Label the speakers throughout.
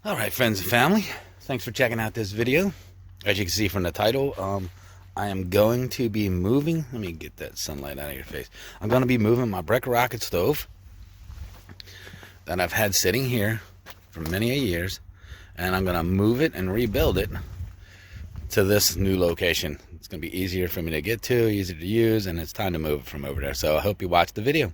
Speaker 1: All right, friends and family, thanks for checking out this video. As you can see from the title, I am going to be moving. Let me get that sunlight out of your face. I'm going to be moving my brick rocket stove that I've had sitting here for many years, and I'm going to move it and rebuild it to this new location. It's going to be easier for me to get to, easier to use, and it's time to move it from over there. So I hope you watch the video.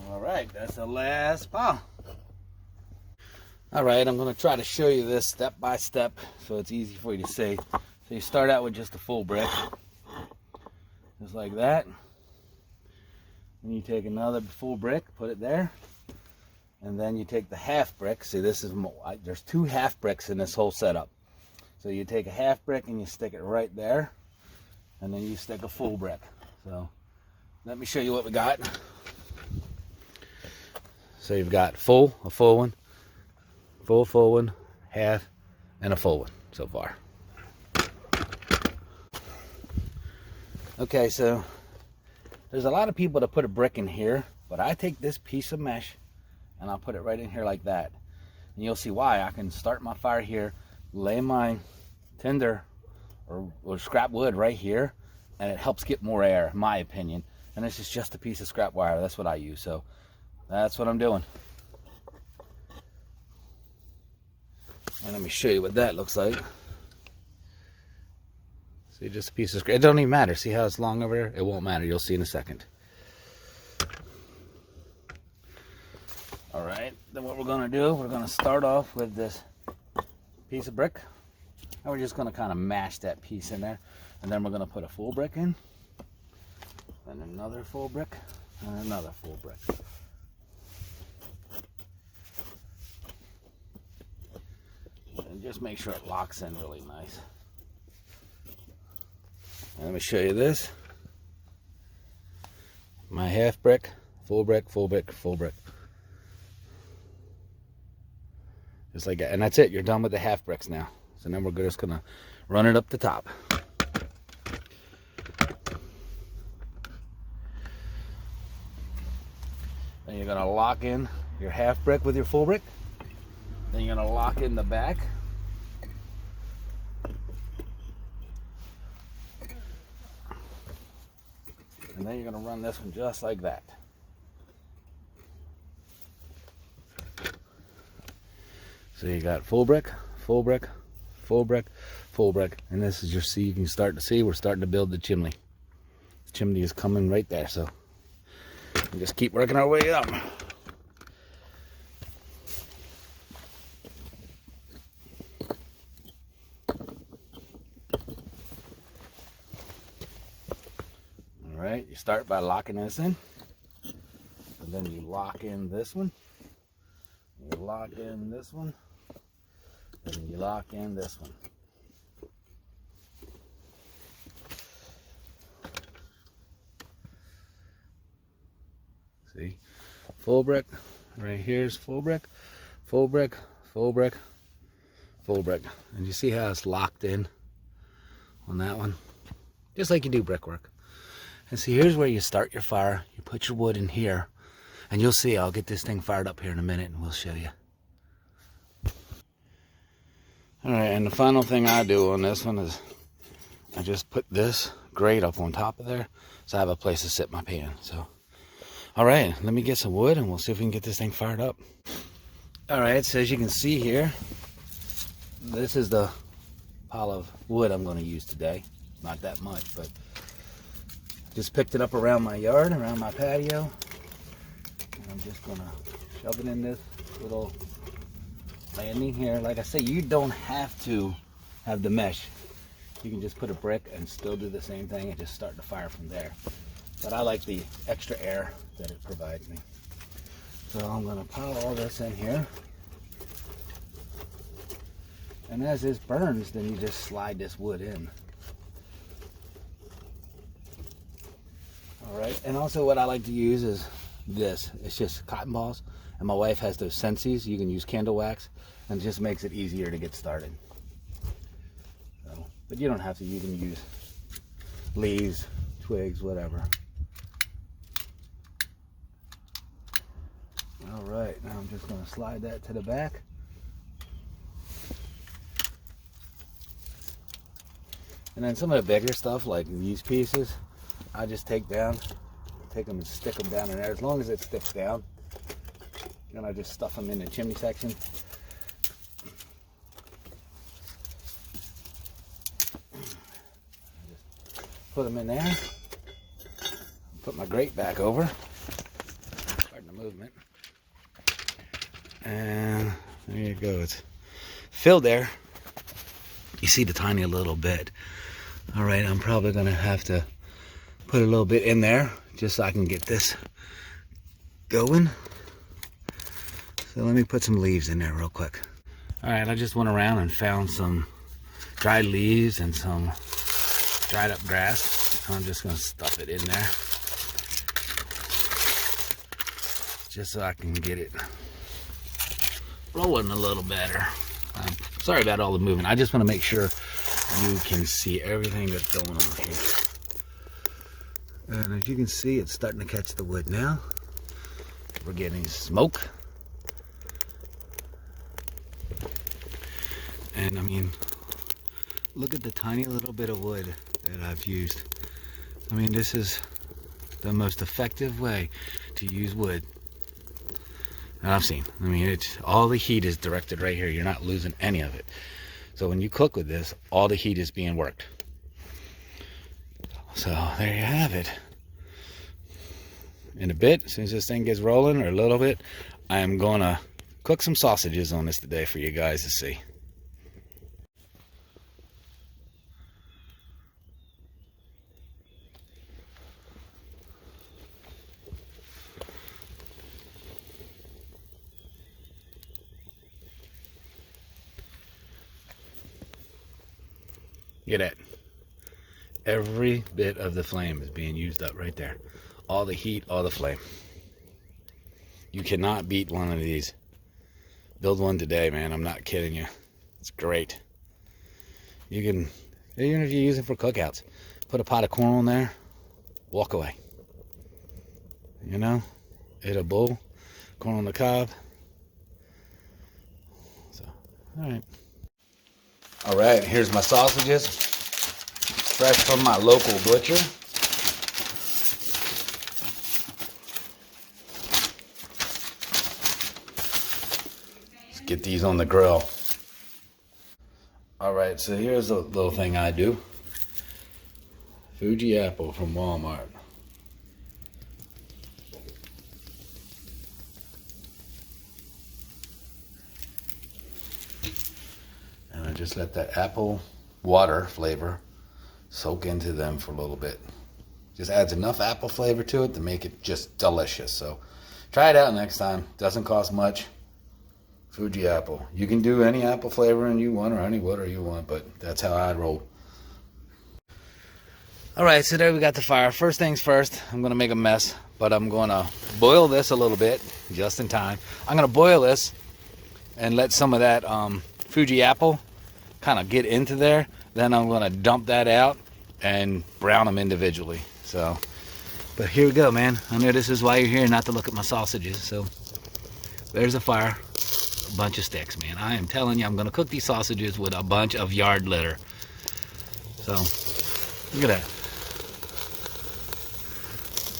Speaker 1: All right, that's the last pile. All right, I'm going to try to show you this step by step so it's easy for you to see. So you start out with just a full brick, just like that. Then you take another full brick, put it there, and then you take the half brick. See, this is there's two half bricks in this whole setup. So you take a half brick and you stick it right there, and then you stick a full brick. So let me show you what we got. So you've got a full one, full one, half, and a full one so far. Okay, so there's a lot of people that put a brick in here, but I take this piece of mesh and I'll put it right in here like that. And you'll see why. I can start my fire here, lay my tinder or scrap wood right here, and it helps get more air, in my opinion. And this is just a piece of scrap wire. That's what I use. So that's what I'm doing. And let me show you what that looks like. See, just a piece of scrap. It don't even matter. See how it's long over there? It won't matter. You'll see in a second. All right. Then what we're going to do, we're going to start off with this piece of brick. And we're just going to kind of mash that piece in there. And then we're going to put a full brick in. Then another full brick. And another full brick. And just make sure it locks in really nice. And let me show you this. My half brick, full brick, full brick, full brick. Just like that. And that's it. You're done with the half bricks now. So then we're just going to run it up the top. Then you're going to lock in your half brick with your full brick. Then you're going to lock in the back. And then you're going to run this one just like that. So you got full brick, full brick, full brick, full brick. And this is your, see, you can start to see we're starting to build the chimney. The chimney is coming right there. So we just keep working our way up. Alright, you start by locking this in, and then you lock in this one, you lock in this one, and you lock in this one. See, full brick, right here's full brick, full brick, full brick, full brick. And you see how it's locked in on that one? Just like you do brickwork. And see, here's where you start your fire. You put your wood in here, and you'll see, I'll get this thing fired up here in a minute, and we'll show you. All right, and the final thing I do on this one is I just put this grate up on top of there, so I have a place to sit my pan. So, all right, let me get some wood, and we'll see if we can get this thing fired up. All right, so as you can see here, this is the pile of wood I'm going to use today. Not that much, but Just picked it up around my yard, around my patio. And I'm just gonna shove it in this little landing here. Like I say, you don't have to have the mesh. You can just put a brick and still do the same thing and just start the fire from there. But I like the extra air that it provides me. So I'm gonna pile all this in here. And as this burns, then you just slide this wood in. All right, and also what I like to use is this. It's just cotton balls, and my wife has those Scentsies. You can use candle wax, and it just makes it easier to get started. So, but you don't have to. You can use leaves, twigs, whatever. All right, now I'm just going to slide that to the back. And then some of the bigger stuff, like these pieces, I just take them and stick them down in there. As long as it sticks down, then I just stuff them in the chimney section. Just put them in there. Put my grate back over. Pardon the movement. And there you go. It's filled there. You see the tiny little bit. All right, I'm probably gonna have to put a little bit in there just so I can get this going. So let me put some leaves in there real quick. All right, I just went around and found some dried leaves and some dried up grass. I'm just gonna stuff it in there just so I can get it rolling a little better. Sorry about all the movement. I just want to make sure you can see everything that's going on here. And as you can see, it's starting to catch the wood now. We're getting smoke. And I mean, look at the tiny little bit of wood that I've used. I mean, this is the most effective way to use wood that I've seen. I mean, it's all the heat is directed right here. You're not losing any of it. So when you cook with this, all the heat is being worked. So there you have it. In a bit, as soon as this thing gets rolling, or a little bit, I am gonna cook some sausages on this today for you guys to see. Look at that. Every bit of the flame is being used up right there. All the heat, all the flame. You cannot beat one of these. Build one today, man. I'm not kidding you. It's great. You can, even if you use it for cookouts, put a pot of corn on there, walk away. You know, eat a bowl, corn on the cob. So, all right. All right, here's my sausages, fresh from my local butcher. Let's get these on the grill. All right, so here's a little thing I do. Fuji apple from Walmart. Just let that apple water flavor soak into them for a little bit. Just adds enough apple flavor to it to make it just delicious. So try it out next time. Doesn't cost much. Fuji apple. You can do any apple flavoring you want or any water you want, but that's how I roll. All right, so there we got the fire. First things first, I'm gonna make a mess, but I'm gonna boil this a little bit just in time. I'm gonna boil this and let some of that Fuji apple kind of get into there. Then I'm going to dump that out and brown them individually. So, but here we go, man. I know this is why you're here, not to look at my sausages. So there's a fire, a bunch of sticks, man. I am telling you, I'm going to cook these sausages with a bunch of yard litter. So look at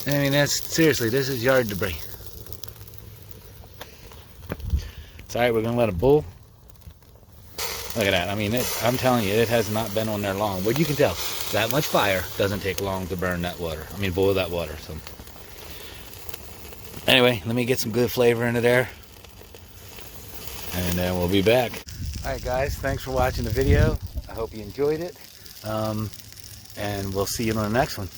Speaker 1: that. I mean, that's seriously, this is yard debris. It's all right. We're going to let it boil. Look at that. I mean, I'm telling you, it has not been on there long. But you can tell. that much fire doesn't take long to burn that water. I mean, boil that water. So anyway, let me get some good flavor into there, and then we'll be back. All right, guys, thanks for watching the video. I hope you enjoyed it, and we'll see you on the next one.